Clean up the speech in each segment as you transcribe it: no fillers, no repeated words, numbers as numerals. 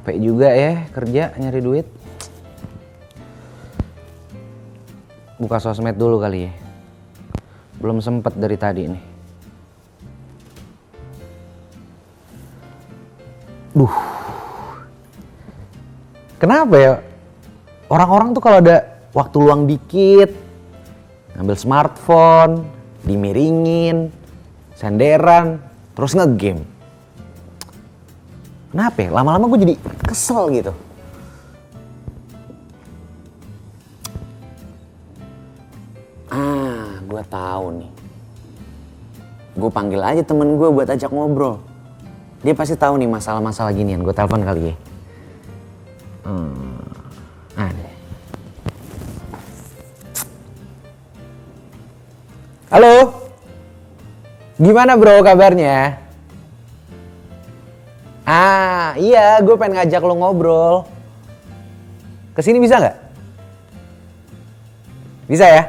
Capek juga ya kerja nyari duit. Buka sosmed dulu kali ya. Belum sempet dari tadi nih. Kenapa ya? Orang-orang tuh kalau ada waktu luang dikit, ngambil smartphone, dimiringin, senderan, terus ngegame. Kenapa ya? Lama-lama gue jadi kesel gitu. Gue tahu nih. Gue panggil aja temen gue buat ajak ngobrol. Dia pasti tahu nih masalah-masalah ginian. Gue telepon kali ya. Nih. Halo. Gimana bro kabarnya? Iya, gue pengen ngajak lo ngobrol. Kesini bisa nggak? Bisa ya?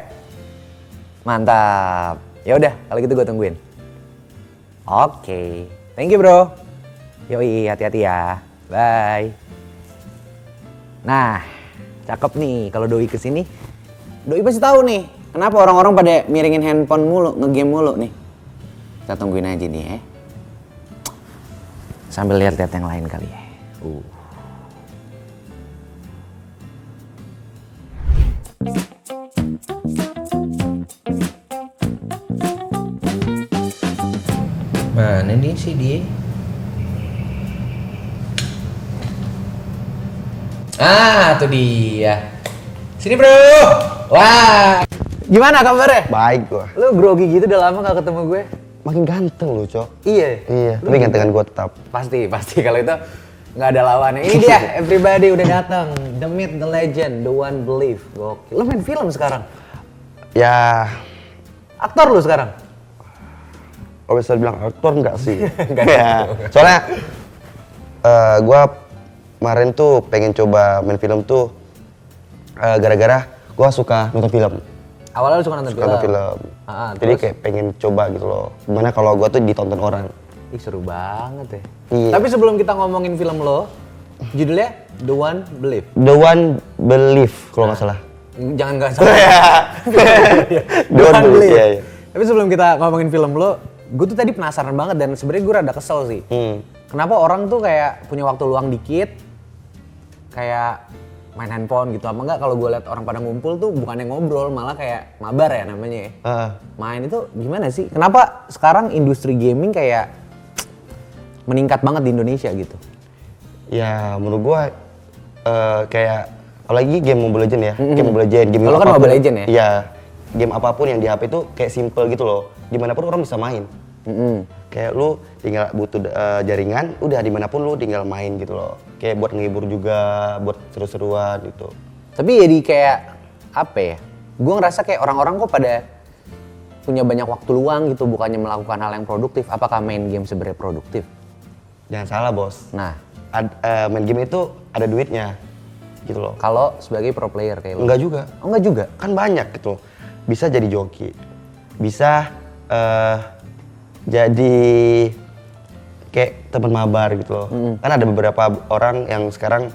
Mantap. Ya udah, kalau gitu gue tungguin. Oke. Thank you, bro. Yoi, hati-hati ya. Bye. Nah, cakep nih kalau Doi kesini. Doi pasti tahu nih, kenapa orang-orang pada miringin handphone mulu, ngegame mulu nih. Kita tungguin aja nih ya. Sambil lihat-lihat yang lain kali ya. Mana nih sih dia? Tuh dia. Sini bro. Wah. Gimana kabarnya? Baik gua. Lu grogi gitu udah lama gak ketemu gue. Makin ganteng lu, Cok. Iya. Iya, tapi gantengan gua tetap. Pasti kalau itu nggak ada lawannya. Ini dia, everybody udah datang. The myth, the legend, the one believe. Gokil. Lu main film sekarang? Ya, Aktor lu sekarang? kalau bisa bilang aktor enggak sih. Nggak Ya, gitu. soalnya gua kemarin tuh pengen coba main film tuh gara-gara gua suka nonton film. Awalnya lu suka nonton film? Jadi kayak pengen coba gitu loh. Gimana kalau gua tuh ditonton orang. Ih seru banget ya. Iya. Tapi sebelum kita ngomongin film lo, judulnya The One Believe. The One Believe kalau nggak salah. Jangan nggak salah. The One Believe. Iya, iya. Tapi sebelum kita ngomongin film lo, gue tuh tadi penasaran banget dan sebenarnya gue rada kesel sih. Kenapa orang tuh kayak punya waktu luang dikit, kayak main handphone gitu, apa enggak kalau gue liat orang pada ngumpul tuh bukannya ngobrol, malah kayak mabar ya namanya ya. Main itu gimana sih? Kenapa sekarang industri gaming kayak meningkat banget di Indonesia gitu? Ya menurut gua kayak apalagi game Mobile Legends ya, game Mobile Legends, game Kalau kan apapun. Mobile Legends ya? Iya, game apapun yang di HP itu kayak simple gitu loh, dimanapun orang bisa main. Kayak lu tinggal butuh jaringan, udah dimanapun lu tinggal main gitu loh. Kayak buat ngehibur juga, buat seru-seruan gitu. Tapi jadi kayak apa ya? Gue ngerasa kayak orang-orang kok pada punya banyak waktu luang gitu, bukannya melakukan hal yang produktif. Apakah main game sebenarnya produktif? Jangan salah bos. Nah, Main game itu ada duitnya gitu loh. kalau sebagai pro player kayak lo? Enggak juga. Oh enggak juga? Kan banyak gitu. Bisa jadi joki, bisa jadi kayak teman mabar gitu loh. Kan ada beberapa orang yang sekarang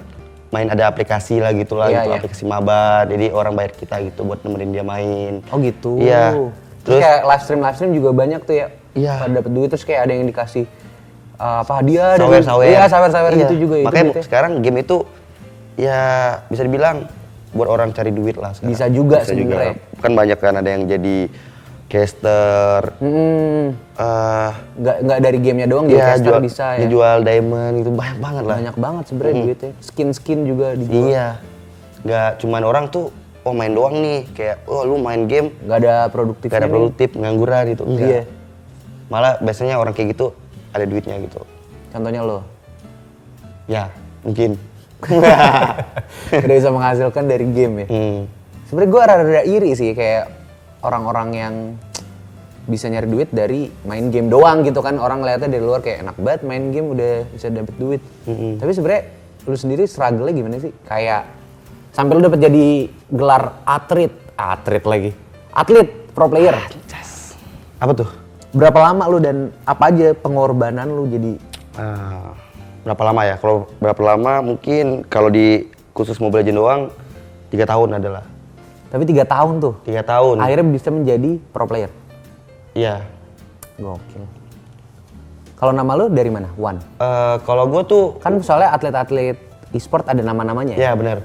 main ada aplikasi lah gitu lah, Iya, gitu, iya. aplikasi mabar. Jadi orang bayar kita gitu buat nemenin dia main. Oh gitu? Iya. Terus kayak live stream juga banyak tuh ya? Iya. Pada dapet duit terus kayak ada yang dikasih hadiah. Sawer-sawer. Iya sawer-sawer Iya. gitu juga ya. Makanya itu duitnya. sekarang game itu ya bisa dibilang buat orang cari duit lah sekarang. Bisa juga sebenarnya. Kan banyak kan ada yang jadi caster. Nggak dari gamenya doang, jadi caster bisa ya? Jual diamond itu banyak banget lah. Banyak banget sebenarnya duitnya. Skin juga dijual. Iya. Nggak cuman orang tuh main doang nih, kayak lu main game Nggak ada produktifnya. gak ada produktif, ngangguran gitu. Enggak. Iya. Malah biasanya orang kayak gitu ada duitnya gitu. Contohnya lo. Ya, mungkin. Udah bisa menghasilkan dari game ya. Sebenarnya gue rada-rada iri sih kayak orang-orang yang bisa nyari duit dari main game doang gitu kan. Orang ngeliatnya dari luar kayak enak banget main game udah bisa dapet duit. Tapi sebenarnya lu sendiri struggle-nya gimana sih? Kayak sampai lu dapet jadi gelar atlet pro player. Apa tuh? Berapa lama lu dan apa aja pengorbanan lu jadi? Berapa lama ya? Kalau berapa lama mungkin kalau di khusus Mobile Legends doang 3 tahun adalah. Tapi 3 tahun tuh. 3 tahun. Akhirnya bisa menjadi pro player. Iya. Gokil. Kalau nama lu dari mana? Wan. Kalau gue tuh Kan soalnya atlet-atlet e-sport ada nama-namanya ya? ya benar.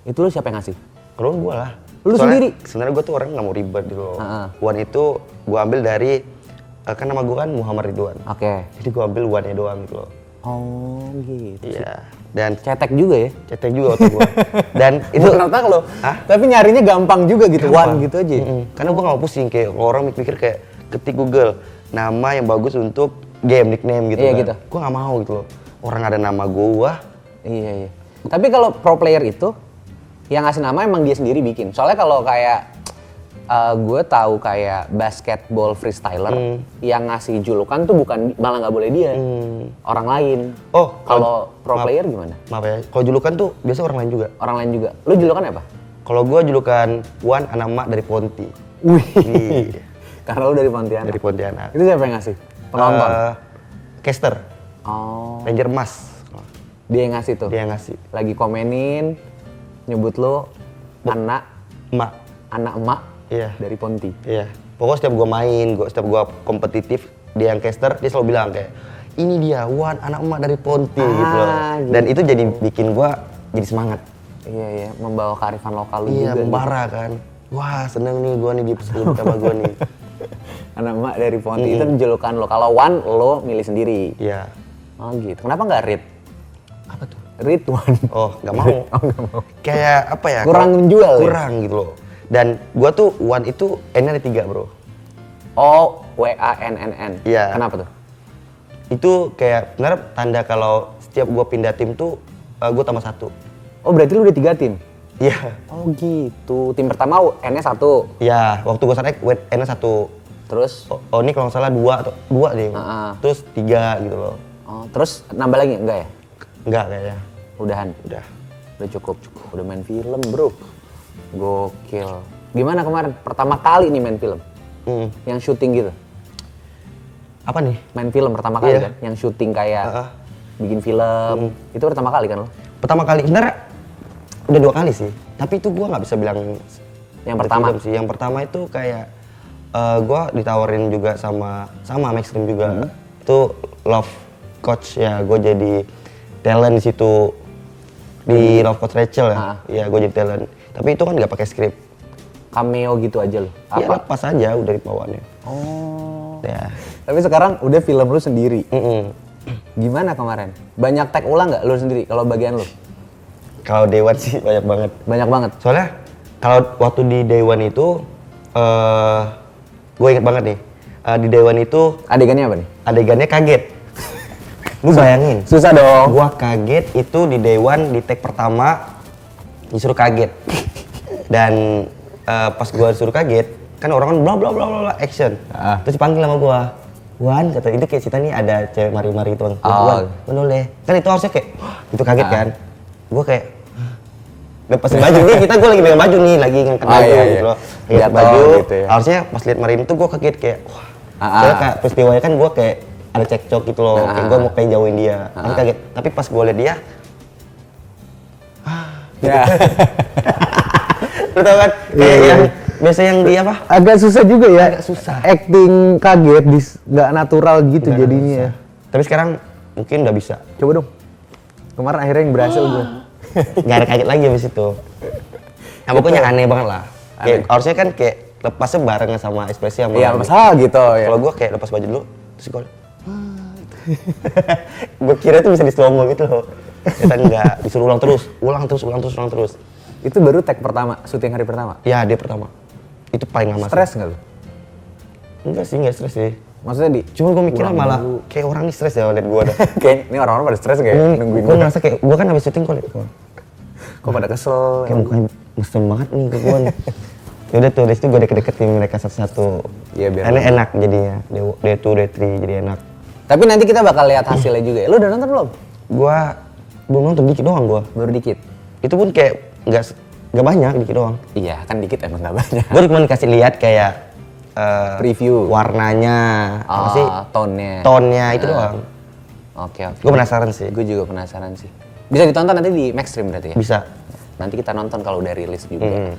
Itu lu siapa yang ngasih? Kalau gue lah. Lu sendiri? Sebenarnya gue tuh orang nggak mau ribet gitu loh. Heeh. Wan itu gue ambil dari kan nama gue kan Muhammad Ridwan. Oke. Jadi gue ambil Wan-nya doang gitu loh. Oh gitu. Iya. Dan Cetek juga ya? cetek juga waktu gue. Dan itu Bukan otak lo. Hah? Tapi nyarinya gampang juga gitu. Gampang. Wan gitu aja. Karena gue gak mau pusing kayak kalau orang mikir kayak ketik Google nama yang bagus untuk game nickname gitu Iya, kan. gitu. Gue gak mau gitu loh. Orang ada nama gue, Iya iya. Tapi kalau pro player itu yang ngasih nama emang dia sendiri bikin. Soalnya kalau kayak gue tahu kayak basketball freestyler yang ngasih julukan tuh bukan malah nggak boleh dia, orang lain. Oh, kalau pro maaf. player gimana? maaf ya. Kalau julukan tuh biasa orang lain juga. Orang lain juga. Lu julukan apa? Kalau gue julukan Wan anak mak dari Ponti. Wih. Iya, Karena lu dari Pontianak. dari Pontianak. Itu siapa yang ngasih? Penonton. Caster, Oh. Ranger Mas. Dia yang ngasih tuh. Dia yang ngasih. Lagi komenin, nyebut lu anak Mak. emak Iya. dari Ponti. Iya. Pokoknya setiap gue main, setiap gue kompetitif, dia yang caster, dia selalu bilang kayak, ini dia, Wan, anak emak dari Ponti gitu loh. gitu. Dan itu jadi bikin gue jadi semangat. Iya iya, membawa kearifan lokal lu Iya, juga. membara kan. Wah, seneng nih gue nih disebut sama gue nih. Anak emak dari Ponti itu julukan lo. Kalau Wan lo milih sendiri. Iya. Oh gitu. Kenapa nggak Rit? Apa tuh? Ridwan. Oh, nggak mau. Oh nggak mau. Kayak apa ya? Kurang kalau- menjual ya? Kurang gitu loh. Dan gue tuh Wan itu N-nya ada 3 bro. Oh WANNN. Iya. Kenapa tuh? Itu kayak benar tanda kalau setiap gue pindah tim tuh gue tambah 1. Oh berarti lu udah 3 tim? Iya. Oh gitu. Tim pertama N-nya 1. Iya, waktu gue sana N-nya 1. Terus? Oh ini kalau nggak salah 2 atau 2 deh. Terus 3 gitu loh. Oh terus nambah lagi enggak ya? Enggak kayaknya. Udahan. Udah. Udah cukup. Udah main film bro. Gokil. Gimana kemarin? Pertama kali nih main film? Yang syuting gitu? Apa nih? Main film pertama kali Iya. kan? Yang syuting kayak bikin film. Itu pertama kali kan lo? Pertama kali, sebenarnya udah 2 kali sih. Tapi itu gua nggak bisa bilang Yang pertama? film sih. Yang pertama itu kayak gua ditawarin juga sama Maxstream juga. Itu Love Coach ya, gue jadi talent di situ di Love Coach Rachel ya. Iya, gue jadi talent. Tapi itu kan nggak pakai skrip. Cameo gitu aja lo? Iya, lepas aja udah bawaannya. Oh. Ya. Tapi sekarang udah film lu sendiri. Mm-mm. Gimana kemarin? Banyak tag ulang nggak lu sendiri kalau bagian lu? Kalau Day One sih banyak banget. Banyak banget. Soalnya kalau waktu di Day One itu, gue inget banget nih. Di Day One itu Adegannya apa nih? adegannya kaget. Lu bayangin, Susah dong. gua kaget itu di Day One di take pertama disuruh kaget. Dan pas gua disuruh kaget, kan orang kan bla bla bla bla action. Terus dipanggil sama gua. Wan, kata itu kayak cerita nih ada cewek mari-mari itu. Wan, boleh. Kan itu harusnya kayak itu kaget kan. Gua kayak lepasin baju nih, gua lagi pegang baju nih, lagi ngangkat baju gitu loh. Lihat baju, gitu ya. harusnya pas lihat Marin itu gua kaget kayak wah. Soalnya kayak peristiwanya kan gua kayak ada cekcok gitu loh, kayak gue mau pengen jauhin dia, kan kaget. Tapi pas gue liat dia, Ya. lu tau kan, kayak yang biasa yang dia apa? Agak susah juga ya. Agak susah. Acting kaget, nggak natural gitu Nggak jadinya. bisa. Tapi sekarang mungkin udah bisa. Coba dong. Kemarin akhirnya yang berhasil gue. Gak ada kaget lagi abis itu. Nah pokoknya aneh banget lah. Kayak, harusnya kan kayak lepasnya bareng sama ekspresi sama. Iya masalah gitu ya. Kalau gue kayak lepas baju dulu, terus gue gue kira tuh bisa di slow mo gitu loh. Ternyata enggak, disuruh ulang terus. Itu baru tag pertama, syuting hari pertama? Ya dia pertama. Itu paling lama. Stres nggak lu? Enggak sih, enggak stres sih. Maksudnya Cuma gue mikirnya malah kayak orang nih stres ya liat gue dah. kayak ini orang-orang pada stres kayak nungguin Gue gue. ngerasa kayak, gue kan habis syuting kok liat gue. Kok pada kesel? Kayak mukanya mesem banget nih ke gue nih. Yaudah tuh, dari situ gue deket-deketin mereka satu-satu. Iya, biar Karena enak jadinya, day 2, day 3 jadi enak. Tapi nanti kita bakal lihat hasilnya juga ya. Lu udah nonton belum? Gue belum nonton, dikit doang gue. Baru dikit. Itu pun kayak nggak banyak, dikit doang. Iya, kan dikit emang nggak banyak. Gue cuma kasih lihat kayak Preview. warnanya, apa sih? Tone-nya. Tone-nya itu doang. Oke. Gue penasaran sih. Gue juga penasaran sih. Bisa ditonton nanti di Maxstream berarti ya? Bisa. Nanti kita nonton kalau udah rilis juga.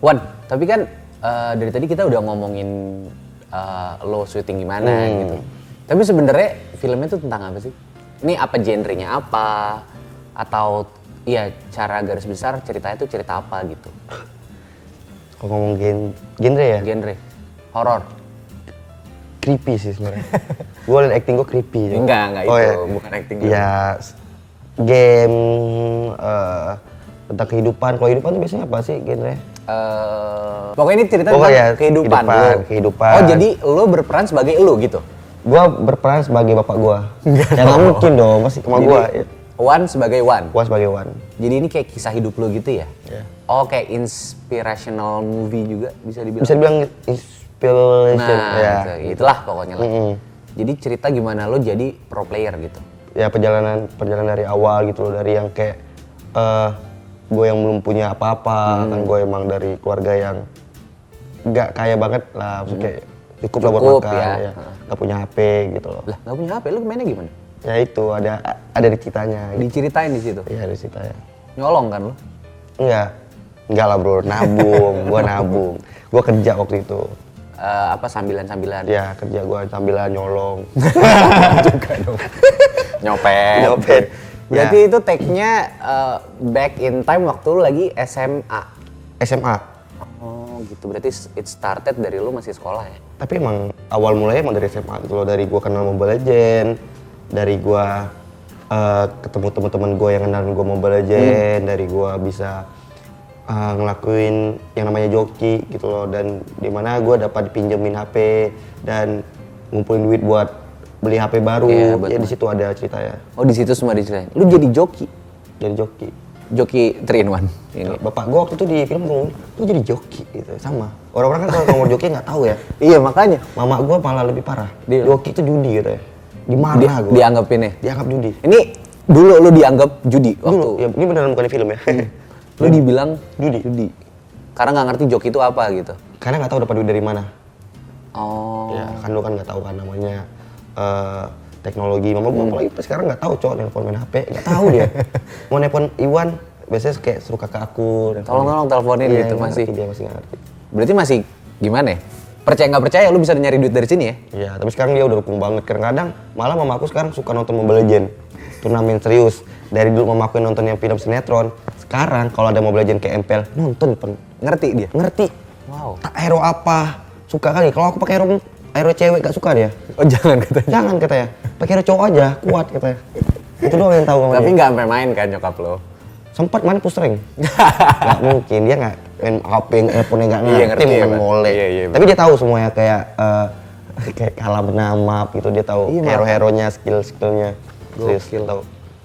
Wan, tapi kan dari tadi kita udah ngomongin lo syuting gimana gitu. Tapi sebenarnya filmnya tuh tentang apa sih? Ini apa genrenya apa? Atau ya cara garis besar ceritanya tuh cerita apa gitu? Kalau ngomong genre ya? Genre horor. Creepy sih sebenarnya. Gue liat acting gue creepy. Enggak Oh, itu, ya. bukan acting. Ya game tentang kehidupan. Kalau kehidupan tuh biasanya apa sih genre? Pokoknya ini cerita Pokoknya tentang kehidupan lo. kehidupan. Oh, jadi lo berperan sebagai lo gitu? Gua berperan sebagai bapak gua. Ya nggak mungkin dong, masih sama Jadi, gua. Wan sebagai Wan. Gua sebagai Wan. Jadi ini kayak kisah hidup lo gitu ya? Iya. Oh, kayak inspirational movie juga bisa dibilang? Bisa dibilang inspiration. Nah, Ya. itulah pokoknya lah. Jadi cerita gimana lo jadi pro player gitu? Ya perjalanan dari awal gitu loh, dari yang kayak gue yang belum punya apa-apa, kan gue emang dari keluarga yang nggak kaya banget lah, maksudnya cukup lah buat makan, ya. Nggak punya HP gitu loh. Lah, nggak punya HP, lo mainnya gimana? Ya itu ada di ceritanya. Gitu. Diceritain di situ? Iya ada ceritanya. Nyolong kan lo? Enggak lah bro, nabung, gue nabung, gue kerja waktu itu. Apa sambilan-sambilan? Ya kerja gue sambilan nyolong. Juga dong. Nyopet. Nyopet. Berarti itu take-nya back in time waktu lu lagi SMA? SMA. Oh gitu, berarti it started dari lu masih sekolah ya? Tapi emang awal mulanya emang dari SMA gitu loh, dari gue kenal Mobile Legend, dari gue ketemu teman-teman gue yang kenal gue Mobile Legend, dari gue bisa ngelakuin yang namanya joki gitu loh, dan dimana gue dapat dipinjemin HP dan ngumpulin duit buat beli HP baru. Iya, Ya di situ ada ceritanya. Oh di situ semua diceritain. Lu jadi joki? Jadi joki. Joki 3-in-1 ini. Bapak gue waktu itu di film ngomong, lu jadi joki gitu, sama. Orang-orang kan kalau ngomong joki nggak tahu ya. Iya makanya. Mama gue malah lebih parah. Dia- Joki itu judi gitu ya. Dimarah gue. Dianggapin ya? Dianggap judi. Ini dulu lu dianggap judi waktu? Dulu, ya ini beneran bukan di film ya. Lu dibilang Judi. Karena nggak ngerti joki itu apa gitu? Karena nggak tahu dapat duit dari mana. Oh. Ya kan lu kan nggak tahu kan namanya teknologi. Mama gue apalagi sekarang nggak tahu cowok nelpon main HP, nggak tahu dia. Mau nelpon Iwan, biasanya kayak suruh kakak aku. Tolong teleponin Iya, gitu nggak masih. ngerti, dia masih nggak ngerti. Berarti masih gimana ya? Percaya nggak percaya lu bisa nyari duit dari sini ya? Iya, tapi sekarang dia udah dukung banget. Kadang-kadang malah mama aku sekarang suka nonton Mobile Legend. Turnamen serius. Dari dulu mama aku yang nonton yang film sinetron. Sekarang kalau ada Mobile Legend kayak MPL, nonton pen. Ngerti dia? Ngerti. Wow. Tak hero apa? Suka kali. Kalau aku pakai hero cewek gak suka dia. Oh jangan katanya. Jangan katanya. Pakai hero cowok aja, kuat katanya. Itu doang yang tahu sama Tapi dia. nggak sampai main kan nyokap lo? Sempat main push ring. Gak mungkin, dia gak main HP, handphone gak ngerti, Iya, ngerti, main Pak. mole. Iya, Tapi dia tahu semuanya kayak kayak kalah bernama gitu, dia tahu Iya, Mak. hero-heronya, skill-skillnya. Serius, Gokil. tahu.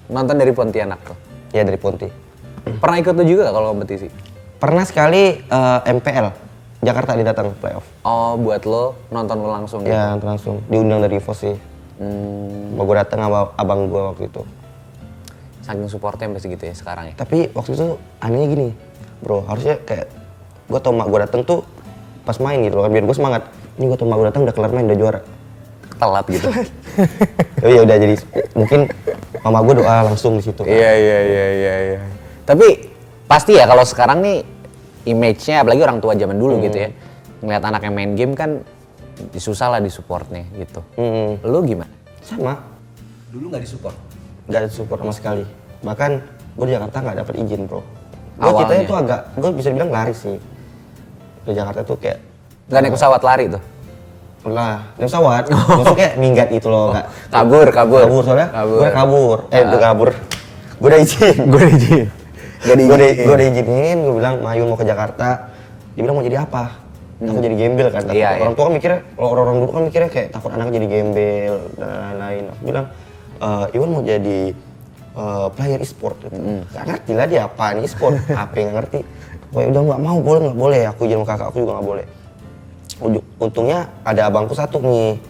Nonton dari Pontianak tuh. Ya dari Ponti. Pernah ikut lo juga nggak kalau kompetisi? Pernah sekali MPL, Jakarta dia datang playoff. Oh buat lo nonton lo langsung gitu? Ya langsung, diundang dari Vos sih. Mau gue datang sama abang gue waktu itu. Saking supportnya pasti gitu ya sekarang ya? Tapi waktu itu anehnya gini, bro, harusnya kayak gue tau mak gue datang tuh pas main gitu loh kan, biar gue semangat. Ini gue tau mak gue datang udah kelar main, udah juara. Telat gitu? Oh iya udah, jadi mungkin mama gue doa langsung di situ. Iya. Tapi pasti ya kalau sekarang nih image-nya apalagi orang tua zaman dulu gitu ya. Ngeliat anak yang main game kan susah lah disupportnya gitu. Lu gimana? Sama, Dulu nggak disupport? nggak ada support sama sekali. Bahkan gue di Jakarta nggak dapet izin bro. Gue Awalnya? ceritanya tuh agak, gue bisa bilang lari sih. Di Jakarta tuh kayak Nggak naik pesawat lari tuh? lah, naik pesawat, maksudnya kayak minggat gitu loh, nggak Kabur. kabur soalnya, gue kabur, udah kabur, gue udah izin, Gue izin. gue udah izinin, gue bilang Mayun mau ke Jakarta, dia bilang mau jadi apa? Takut jadi gembel kan, takut. Iya, Orang tua kan mikirnya, kalau orang dulu kan mikirnya kayak takut anaknya jadi gembel dan lain-lain. Aku bilang, Iwan mau jadi player e-sport gitu. Gak ngerti lah dia apa nih e-sport, apa yang ngerti. Wah udah nggak mau, nggak boleh, aku izin sama kakak aku juga nggak boleh. Untungnya ada abangku satu nih,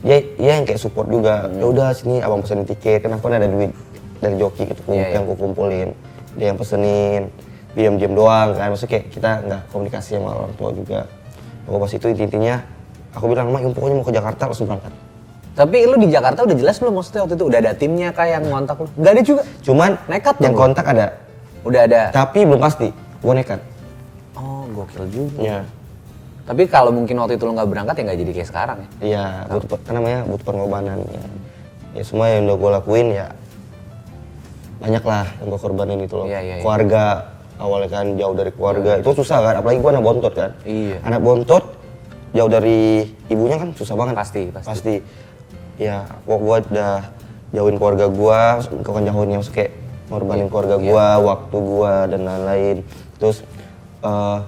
dia yang kayak support juga. Ya udah sini abang pesenin tiket, kenapa ada duit dari joki gitu yang aku kumpulin. Dia yang pesenin, diam-diam doang kan, maksudnya kayak kita nggak komunikasi sama orang tua juga. Pas itu intinya aku bilang, Mak pokoknya mau ke Jakarta langsung berangkat. Tapi lu di Jakarta udah jelas belum maksudnya waktu itu udah ada timnya kah yang ngontak lu? Nggak ada juga. Cuman Nekat yang dong lu? kontak ada, Udah ada. tapi belum pasti. Gue nekat. Oh, gokil juga. Iya. Tapi kalau mungkin waktu itu lu nggak berangkat ya nggak jadi kayak sekarang ya. Iya, butuh kan namanya butuh pengorbanan. Ya semua yang udah gue lakuin ya banyak lah yang gue korbanin itu loh. Iya. Keluarga awalnya kan jauh dari keluarga itu susah kan, apalagi gue anak bontot kan. Iya. Anak bontot jauh dari ibunya kan susah banget. Pasti. Ya, gue udah jauhin keluarga gue, kan jauhinnya maksudnya kayak ngorbanin keluarga gue, waktu gue dan lain-lain. Terus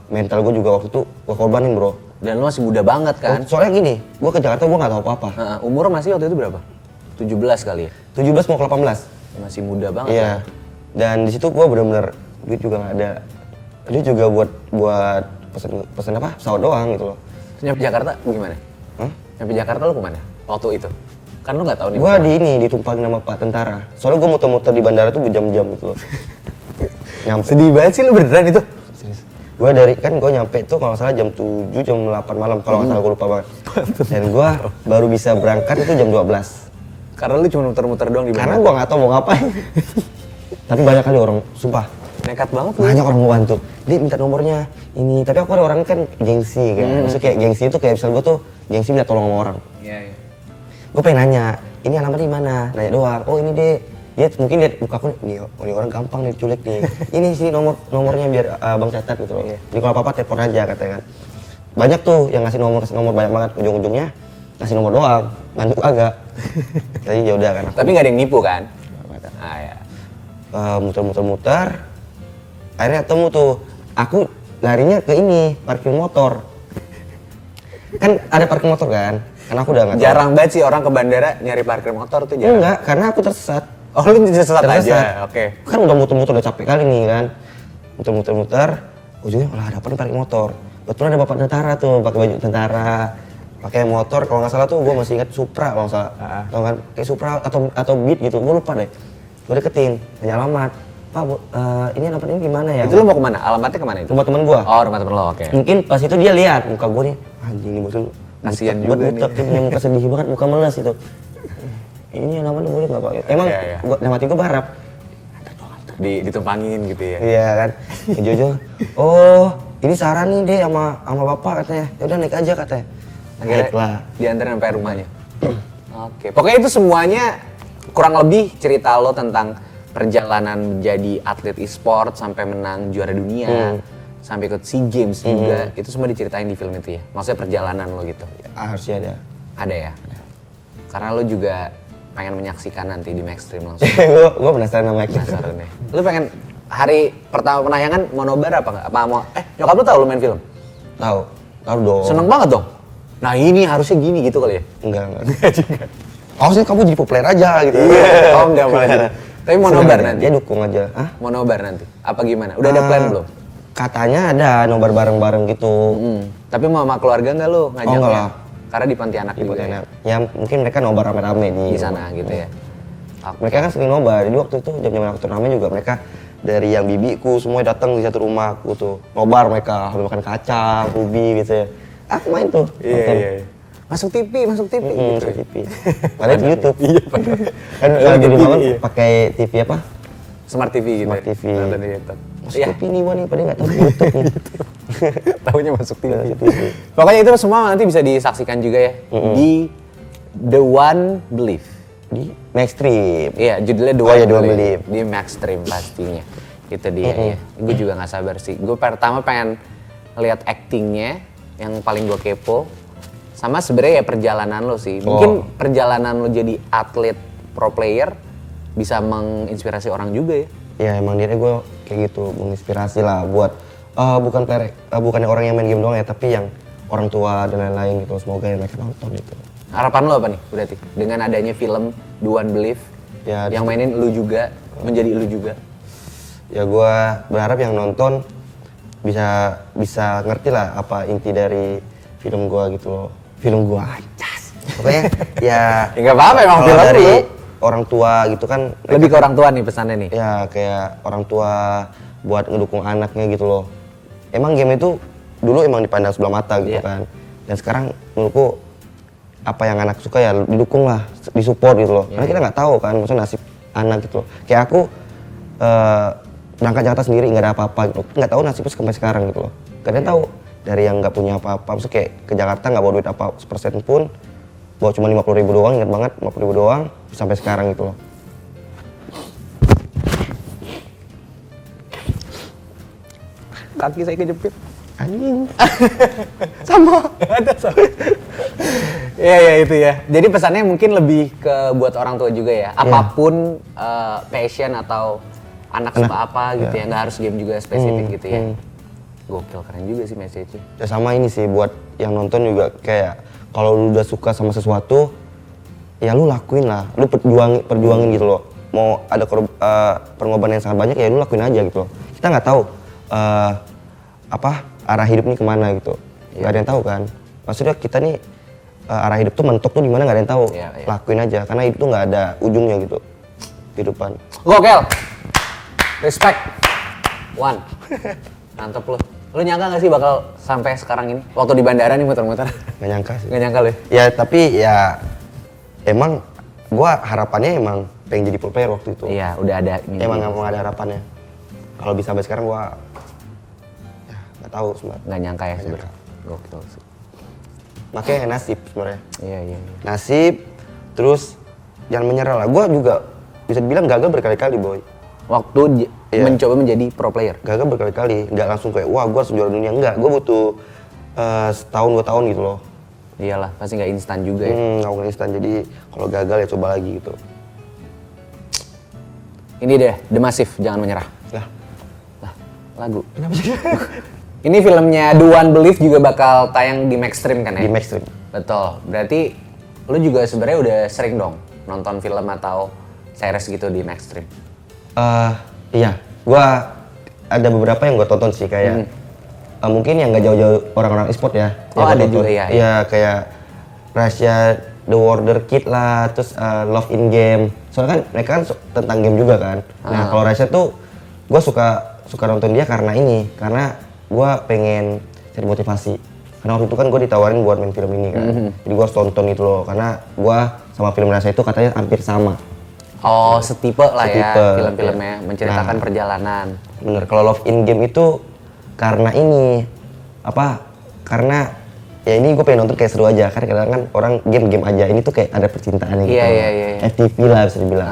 mental gue juga waktu itu gue korbanin bro. Dan lu masih muda banget kan? Soalnya gini, gue ke Jakarta gue nggak tahu apa-apa. Umur masih waktu itu berapa? 17 kali ya? 17 mau ke 18. Masih muda banget. Iya. Dan di situ gue bener-bener duit juga nggak ada. Duit juga buat pesen apa? Pesawat doang gitu loh. Terus nyampe Jakarta gimana? Nyampe Jakarta lu kemana? Waktu itu? Kan lu nggak tahu nih. Gue ditumpangin sama Pak Tentara. Soalnya gue muter-muter di bandara tuh berjam-jam gitu loh. Nyampe. Sedih banget sih lu beneran itu. Gue gue nyampe tuh kalau nggak salah jam 7, jam 8 malam kalau nggak salah gue lupa banget. Dan gue baru bisa berangkat itu jam 12. Karena lu cuma muter-muter doang di bandara. Karena gue nggak tahu mau ngapain. Tapi banyak kali orang, sumpah. Nekat banget lu. Banyak orang mau bantu. Dia minta nomornya ini, tapi aku ada orang kan gengsi kan. Maksudnya kayak gengsi itu kayak misal gue tuh gengsi minta tolong sama orang. Iya. Gue pengen nanya, ini alamatnya di mana? Nanya doang. Oh ini deh. Dia mungkin lihat muka aku nih, ini orang gampang nih diculik nih. Ini sini nomornya biar abang catat gitu loh. Jadi kalau apa-apa telepon aja katanya kan. Banyak tuh yang ngasih nomor banyak banget, ujung-ujungnya ngasih nomor doang, bantu agak. Jadi ya udah kan. Tapi nggak ada yang nipu kan? Ya. Muter-muter. Akhirnya ketemu tuh. Aku larinya ke ini, parkir motor. Kan ada parkir motor kan? Karena aku udah nggak tahu. Jarang banget sih orang ke bandara nyari parkir motor tuh jarang. Enggak, karena aku tersesat. Oh lu tersesat aja, oke. Kan udah muter-muter udah capek kali nih kan. Muter-muter, ujungnya malah ada apa nih parkir motor. Betul ada bapak tentara tuh, pakai baju tentara. Pakai motor, kalau nggak salah tuh gue masih ingat Supra kalau nggak salah. Tau kan, kayak Supra atau Beat gitu, gue lupa deh. Gue deketin, tanya alamat. Pak, ini alamat ini gimana ya? Itu lu mau kemana? Alamatnya kemana itu? Rumah temen gue. Oh, rumah temen lo, oke. Mungkin pas itu dia lihat muka gue nih, anjing ini bocil. Kasian juga nih. Butek, punya muka sedih banget, muka meles itu. Ini alamatnya boleh nggak Pak? Emang Iya. dalam hati gue berharap. Ditumpangin gitu ya. Iya kan, Jojo. Oh, ini saran nih deh sama bapak katanya. Ya udah naik aja katanya. Naiklah. Diantarin sampai rumahnya. Oke, pokoknya itu semuanya kurang lebih cerita lo tentang perjalanan menjadi atlet e-sport sampai menang juara dunia, sampai ikut SEA Games juga. Itu semua diceritain di film itu ya. Maksudnya perjalanan lo gitu. Harusnya ada. Ada ya. Karena lo juga pengen menyaksikan nanti di Maxstream langsung. Gue penasaran sama Maxstream. Penasaran deh. Lu pengen hari pertama penayangan mau nobar apa nggak? Apa mau? Nyokap lu tahu lu main film? Tahu dong. Seneng banget dong. Nah ini harusnya gini gitu kali ya? Enggak juga. Harusnya kamu jadi populer aja gitu. Oh enggak malah gitu. Tapi mau nobar nanti? Dia dukung aja. Hah? Mau nobar nanti? Apa gimana? Udah ada plan belum? Katanya ada nobar bareng-bareng gitu. Tapi mau sama keluarga nggak lu ngajaknya? enggak lah. Karena di Pontianak juga ya? Ya mungkin mereka nobar rame-rame Di sana gitu ya? Mereka kan sering nobar, jadi waktu itu jam-jam waktu turnamen juga mereka dari yang bibiku semua datang di satu rumahku tuh. Nobar mereka, sambil makan kacang, ubi gitu ya. Aku main tuh. Iya. Masuk TV gitu. Masuk TV. Padahal di YouTube. Iya, Kan kalau di rumah pakai TV apa? Smart TV gitu Smart ya? TV. Nonton di YouTube. Masuk TV nih, Wan, padahal nggak tahu YouTube nih. Tahunya masuk TV. Pokoknya itu semua nanti bisa disaksikan juga ya di The One Believe. Di Maxstream. Iya, judulnya The Oh One iya, The One Believe. Di Maxstream pastinya. Itu dia ya. Gue juga nggak sabar sih. Gue pertama pengen lihat actingnya yang paling gue kepo. Sama sebenarnya ya perjalanan lo sih. Mungkin perjalanan lo jadi atlet pro player bisa menginspirasi orang juga ya. Ya emang diri gue kayak gitu, menginspirasi lah buat bukan orang yang main game doang ya, tapi yang orang tua dan lain-lain gitu. Semoga yang mereka nonton gitu. Harapan lo apa nih berarti dengan adanya film The One Believe Ya, yang mainin lu juga, menjadi lu juga? Ya gue berharap yang nonton bisa ngerti lah apa inti dari film gue gitu loh. Film gue acas. Pokoknya ya Ya nggak apa-apa emang kalau film dari lu. orang tua gitu kan. Lebih ke orang tua nih pesannya nih. Ya kayak orang tua buat ngedukung anaknya gitu loh. Emang game itu dulu emang dipandang sebelah mata gitu kan. Dan sekarang menurutku apa yang anak suka ya didukung lah, disupport gitu loh. Karena kita nggak tahu kan, maksudnya nasib anak gitu loh. Kayak aku berangkat Jakarta sendiri nggak ada apa-apa gitu, nggak tahu nasibnya sampai sekarang gitu loh. Kalian tahu dari yang nggak punya apa-apa, maksudnya kayak ke Jakarta nggak bawa duit apa sepersen pun, bawa cuma 50.000 doang, ingat banget 50.000 doang sampai sekarang gitu loh. Kaki saya kejepit. Anjing. Sama. Iya itu ya. Jadi pesannya mungkin lebih ke buat orang tua juga ya. Apapun passion atau anak suka apa gitu ya, nggak harus game juga spesifik gitu ya. Gokil, keren juga sih message-nya. Ya sama ini sih buat yang nonton juga kayak kalau lu udah suka sama sesuatu ya lu lakuin lah, lu perjuangin gitu loh. Mau ada pengorbanan yang sangat banyak ya lu lakuin aja gitu loh. Kita nggak tahu arah hidup ini kemana gitu, nggak ada yang tahu kan. Maksudnya kita nih arah hidup tuh mentok tuh di mana nggak ada yang tahu. Lakuin aja karena itu nggak ada ujungnya gitu kehidupan. Gokil, respect, Wan, mantep lo. Lo nyangka nggak sih bakal sampai sekarang ini? Waktu di bandara nih muter-muter. Nggak nyangka sih. Nggak nyangka lo? Ya tapi ya emang gua harapannya emang pengen jadi pro player waktu itu. Iya, udah ada. Emang nggak ada harapannya. Kalau bisa sampai sekarang gua ya nggak tahu sebenarnya. Nggak nyangka ya sebenarnya. Gokil sih. Makanya nasib sebenarnya. Iya. Nasib, terus jangan menyerah lah. Gua juga bisa dibilang gagal berkali-kali boy. Waktu mencoba menjadi pro player. Gagal berkali-kali, nggak langsung kayak wah gua harus juara dunia, enggak. Gua butuh setahun 2 tahun gitu loh. Iyalah, pasti nggak instan juga ya. Nggak instan. Jadi kalau gagal ya coba lagi gitu. Ini deh, The Massive, jangan menyerah. Lah, Lagu. Kenapa sih? Ini filmnya The One Believe juga bakal tayang di Maxstream kan ya? di Maxstream. Betul. Berarti lu juga sebenarnya udah sering dong nonton film atau series gitu di Maxstream. Iya, gua ada beberapa yang gua tonton sih kayak mungkin yang nggak jauh-jauh orang-orang e-sport ya. Oh yang ada tonton. juga ya. Iya kayak Russia The Warder Kid lah, terus Love in Game. Soalnya kan mereka kan tentang game juga kan. Nah kalau Russia tuh gua suka nonton dia karena ini, karena gua pengen cari motivasi. Karena waktu itu kan gua ditawarin buat main film ini kan. Jadi gua harus tonton itu loh, karena gua sama film Russia itu katanya hampir sama. Oh, setipe lah ya film-filmnya, ya. menceritakan perjalanan. Bener, kalau Love in Game itu karena ini, karena ya ini gue pengen nonton kayak seru aja, kan kadang kan orang game aja, ini tuh kayak ada percintaannya gitu. Iya. FTV lah bisa dibilang.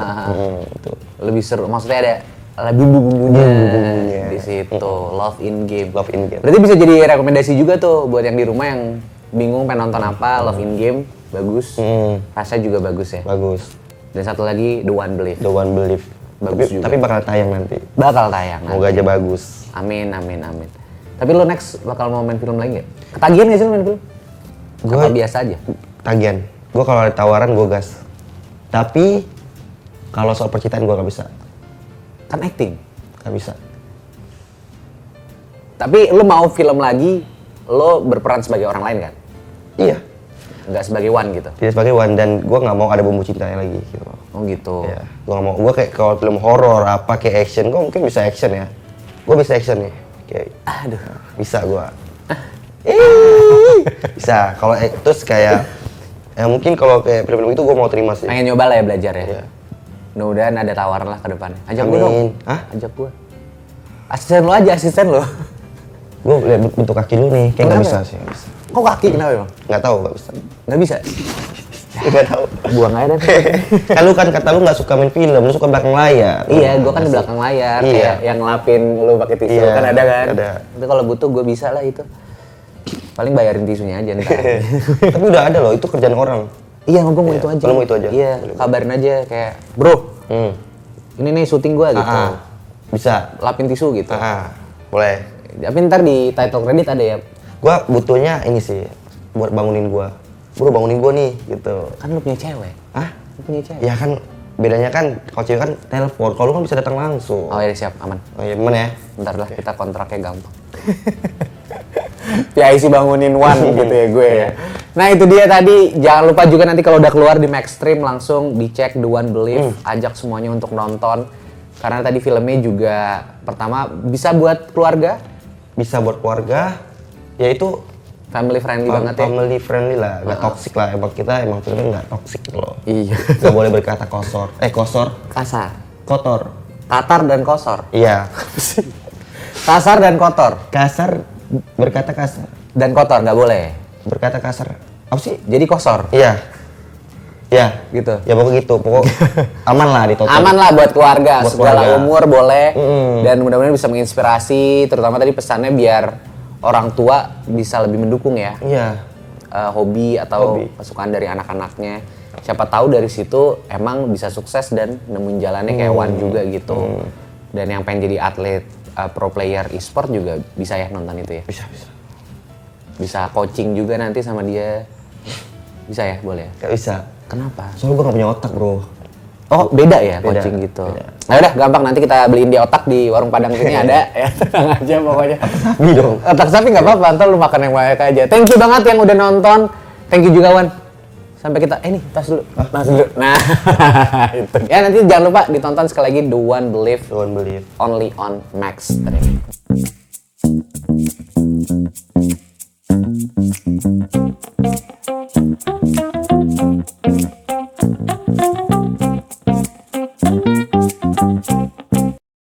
Gitu. Lebih seru, maksudnya ada bumbu-bumbunya di situ, Love in Game. Love in Game. Berarti bisa jadi rekomendasi juga tuh buat yang di rumah yang bingung pengen nonton apa, Love in Game, bagus. Rasa juga bagus ya. Bagus. Dan satu lagi The One Believe. The One Believe. Bagus juga. Tapi bakal tayang nanti. Bakal tayang. Semoga aja bagus. Amin. Tapi lo next bakal mau main film lagi nggak? Ketagihan nggak sih lo main film? Apa biasa aja? Tagihan. Gue kalau ada tawaran gue gas. Tapi kalau soal percintaan gue gak bisa. Kan acting. Gak bisa. Tapi lo mau film lagi, lo berperan sebagai orang lain kan? Iya. Nggak sebagai One gitu? Tidak sebagai One, dan gue gak mau ada bumbu cintanya lagi gitu. Oh gitu. Iya. Gue gak mau. Gue kayak kalau film horor apa kayak action, gue mungkin bisa action ya. Gue bisa action nih. Kayak, Aduh. bisa gue. Bisa. Kalau terus kayak ya mungkin kalau kayak film-film itu gue mau terima sih. Pengen nyoba lah ya belajar ya? Iya. Mudah-mudahan ada tawaran lah ke depannya. Ajak gue Amin. dong. Hah? Ajak gue. Asisten lo aja, asisten lo. Gue lihat bentuk kaki lu nih, kayak nggak bisa sih. Gak bisa. Kok kaki kenapa emang? Nggak tahu, nggak bisa. Nggak bisa? Nggak tahu. Buang aja deh. Kan lu kan kata lu nggak suka main film, lu suka belakang layar. Iya, gue kan di belakang layar. Iya. Kayak yang ngelapin lu pakai tisu Iya, kan ada kan? ada. Itu kalau butuh gue bisa lah itu. Paling bayarin tisunya aja ntar. Tapi udah ada loh, itu kerjaan orang. Iya, gue mau itu aja. Kalau mau itu aja. Iya, kabarin aja kayak, bro, ini nih syuting gue gitu. Bisa. Lapin tisu gitu. Boleh. Tapi ntar di title credit ada ya. Gua butuhnya ini sih, buat bangunin gua. Bro bangunin gua nih, gitu. Kan lu punya cewek. Hah? Lu punya cewek. Ya kan, bedanya kan kalau cewek kan telepon, kalau lu kan bisa datang langsung. Oh iya siap, aman. Oh iya, mana ya? Bentar lah, kita kontraknya gampang. PIC bangunin One gitu ya gue ya. Nah itu dia tadi, jangan lupa juga nanti kalau udah keluar di Maxstream langsung dicek The One Believe, ajak semuanya untuk nonton. Karena tadi filmnya juga pertama bisa buat keluarga. Bisa buat keluarga, ya itu Family friendly banget ya. Family friendly lah, nggak toxic lah. Emang kita filmnya nggak toxic gitu loh. Iya. Nggak boleh berkata kosor. Kosor. Kasar. Kotor. Tatar dan kosor. Iya. Kasar dan kotor. Kasar, berkata kasar. Dan kotor nggak boleh. Berkata kasar. Apa sih? Jadi kosor. Iya. Ya, Gitu. Ya pokoknya gitu. Aman lah ditonton. Aman lah buat keluarga, Buat segala keluarga. umur boleh. Dan mudah-mudahan bisa menginspirasi, terutama tadi pesannya biar orang tua bisa lebih mendukung ya. Iya. Hobi atau Hobi. kesukaan dari anak-anaknya. Siapa tahu dari situ emang bisa sukses dan nemuin jalannya kayak Wan juga gitu. Dan yang pengen jadi atlet pro player e-sport juga bisa ya nonton itu ya. Bisa. Bisa coaching juga nanti sama dia. Bisa ya, boleh ya? Gak bisa. Kenapa? Soalnya gue gak punya otak bro. Oh beda ya Beda, coaching gitu. beda. Nah udah gampang, nanti kita beliin dia otak di warung Padang sini ada ya, tenang aja pokoknya. Sapi dong. Otak sapi nggak apa-apa, ntar lu makan yang banyak aja. Thank you banget yang udah nonton. Thank you juga Wan. Sampai kita, nih tas dulu, tas dulu. Nah itu. Ya nanti jangan lupa ditonton sekali lagi The One Believe Don't believe. Only on Max 3.